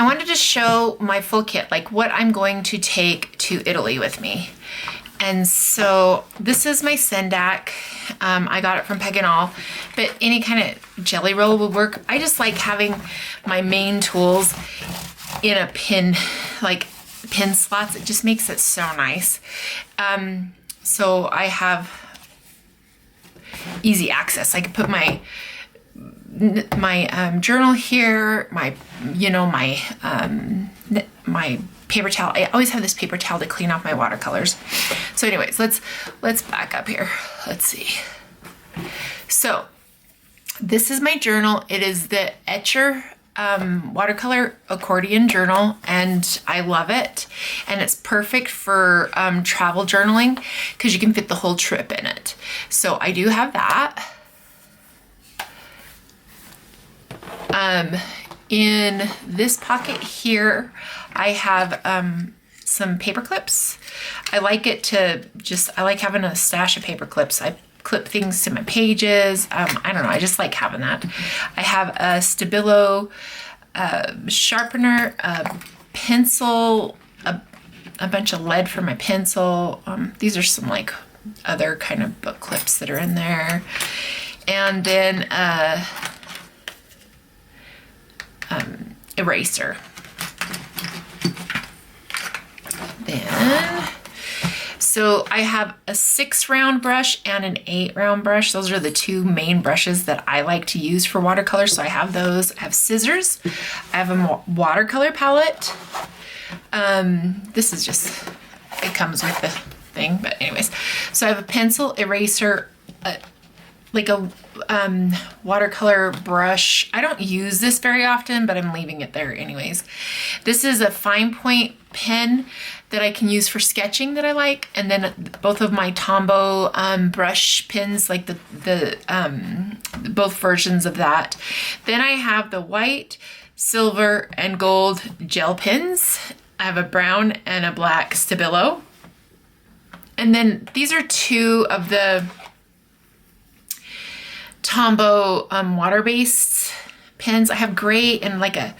I wanted to show my full kit, like what I'm going to take to Italy with me. And so this is my Sendak. I got it from Peganol, but any kind of jelly roll would work. I just like having my main tools in a pin, like pin slots. It just makes it so nice. So I have easy access. I can put my journal here, my paper towel. I always have this paper towel to clean off my watercolors. So anyways, let's back up here. Let's see. So this is my journal. It is the Etcher watercolor accordion journal, and I love it. And it's perfect for travel journaling because you can fit the whole trip in it. So I do have that. In this pocket here, I have some paper clips. I like having a stash of paper clips. I clip things to my pages. I don't know, I just like having that. I have a Stabilo sharpener, a pencil, a bunch of lead for my pencil. These are some like other kind of book clips that are in there. And then eraser. Then, so I have a 6-round brush and an 8-round brush. Those are the two main brushes that I like to use for watercolor. So I have those. I have scissors. I have a watercolor palette. This is just, it comes with the thing, but anyways. So I have a pencil, eraser, like a watercolor brush. I don't use this very often, but I'm leaving it there anyways. This is a fine point pen that I can use for sketching that I like. And then both of my Tombow brush pens, like the both versions of that. Then I have the white, silver, and gold gel pens. I have a brown and a black Stabilo. And then these are two of the Tombow water-based pens. I have gray and like a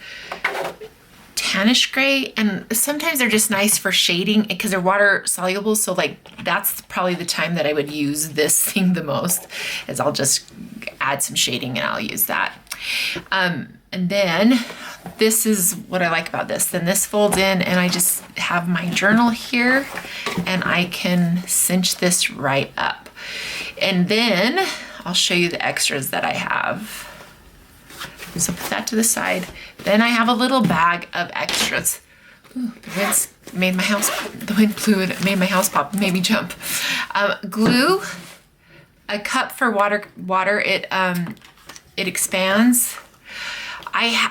tannish gray, and sometimes they're just nice for shading because they're water soluble. So like that's probably the time that I would use this thing the most, is I'll just add some shading and I'll use that. And then this is what I like about this. Then this folds in and I just have my journal here and I can cinch this right up. And then I'll show you the extras that I have. So put that to the side. Then I have a little bag of extras. Ooh, the wind's made my house, the wind blew and it made my house pop, made me jump. Glue, a cup for water. It expands. I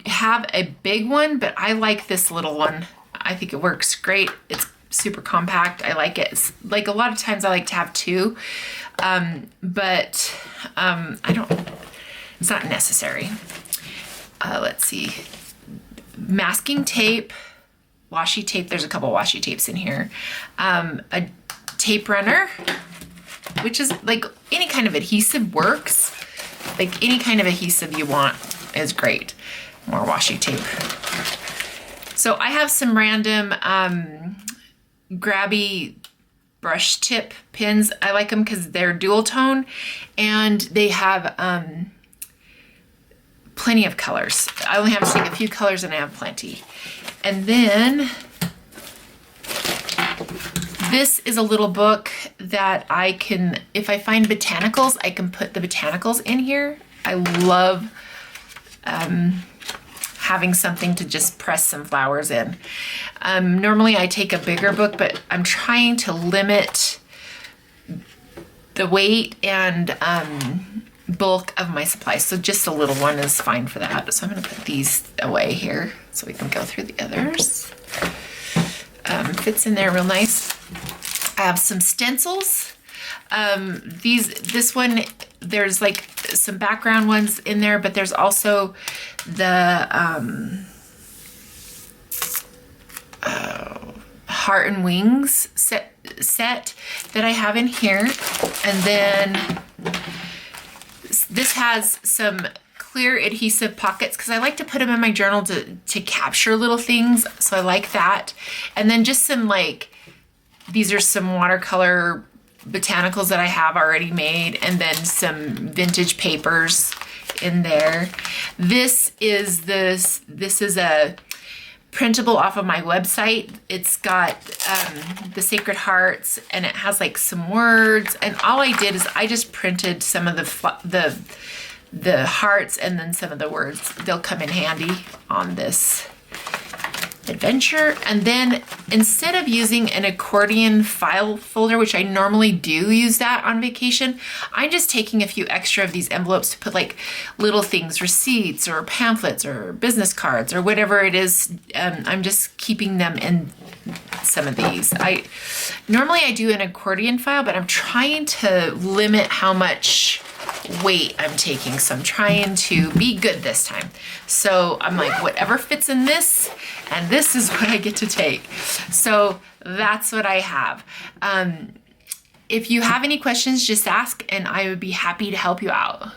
have a big one, but I like this little one. I think it works great. It's super compact. I like it. It's like a lot of times I like to have two, but it's not necessary. Let's see. Masking tape, washi tape. There's a couple washi tapes in here. A tape runner, which is like any kind of adhesive works. Like any kind of adhesive you want is great. More washi tape. So I have some random grabby brush tip pins. I like them because they're dual tone and they have plenty of colors. I only have to take a few colors and I have plenty. And then this is a little book that I can, if I find botanicals, I can put the botanicals in here. I love having something to just press some flowers in. Normally I take a bigger book, but I'm trying to limit the weight and bulk of my supplies. So just a little one is fine for that. So I'm gonna put these away here so we can go through the others. Fits in there real nice. I have some stencils. This one, there's like some background ones in there, but there's also the Heart and Wings set that I have in here. And then this has some clear adhesive pockets because I like to put them in my journal to capture little things. So I like that. And then just some these are some watercolor botanicals that I have already made, and then some vintage papers in there. This is a printable off of my website. It's got the Sacred Hearts, and it has some words, and all I did is I just printed some of the hearts and then some of the words. They'll come in handy on this adventure. And then instead of using an accordion file folder, which I normally do use that on vacation, I'm just taking a few extra of these envelopes to put little things, receipts or pamphlets or business cards or whatever it is. I'm just keeping them in some of these. Normally I do an accordion file, but I'm trying to limit how much weight I'm taking. So I'm trying to be good this time. So I'm whatever fits in this, and this is what I get to take. So that's what I have. If you have any questions, just ask and I would be happy to help you out.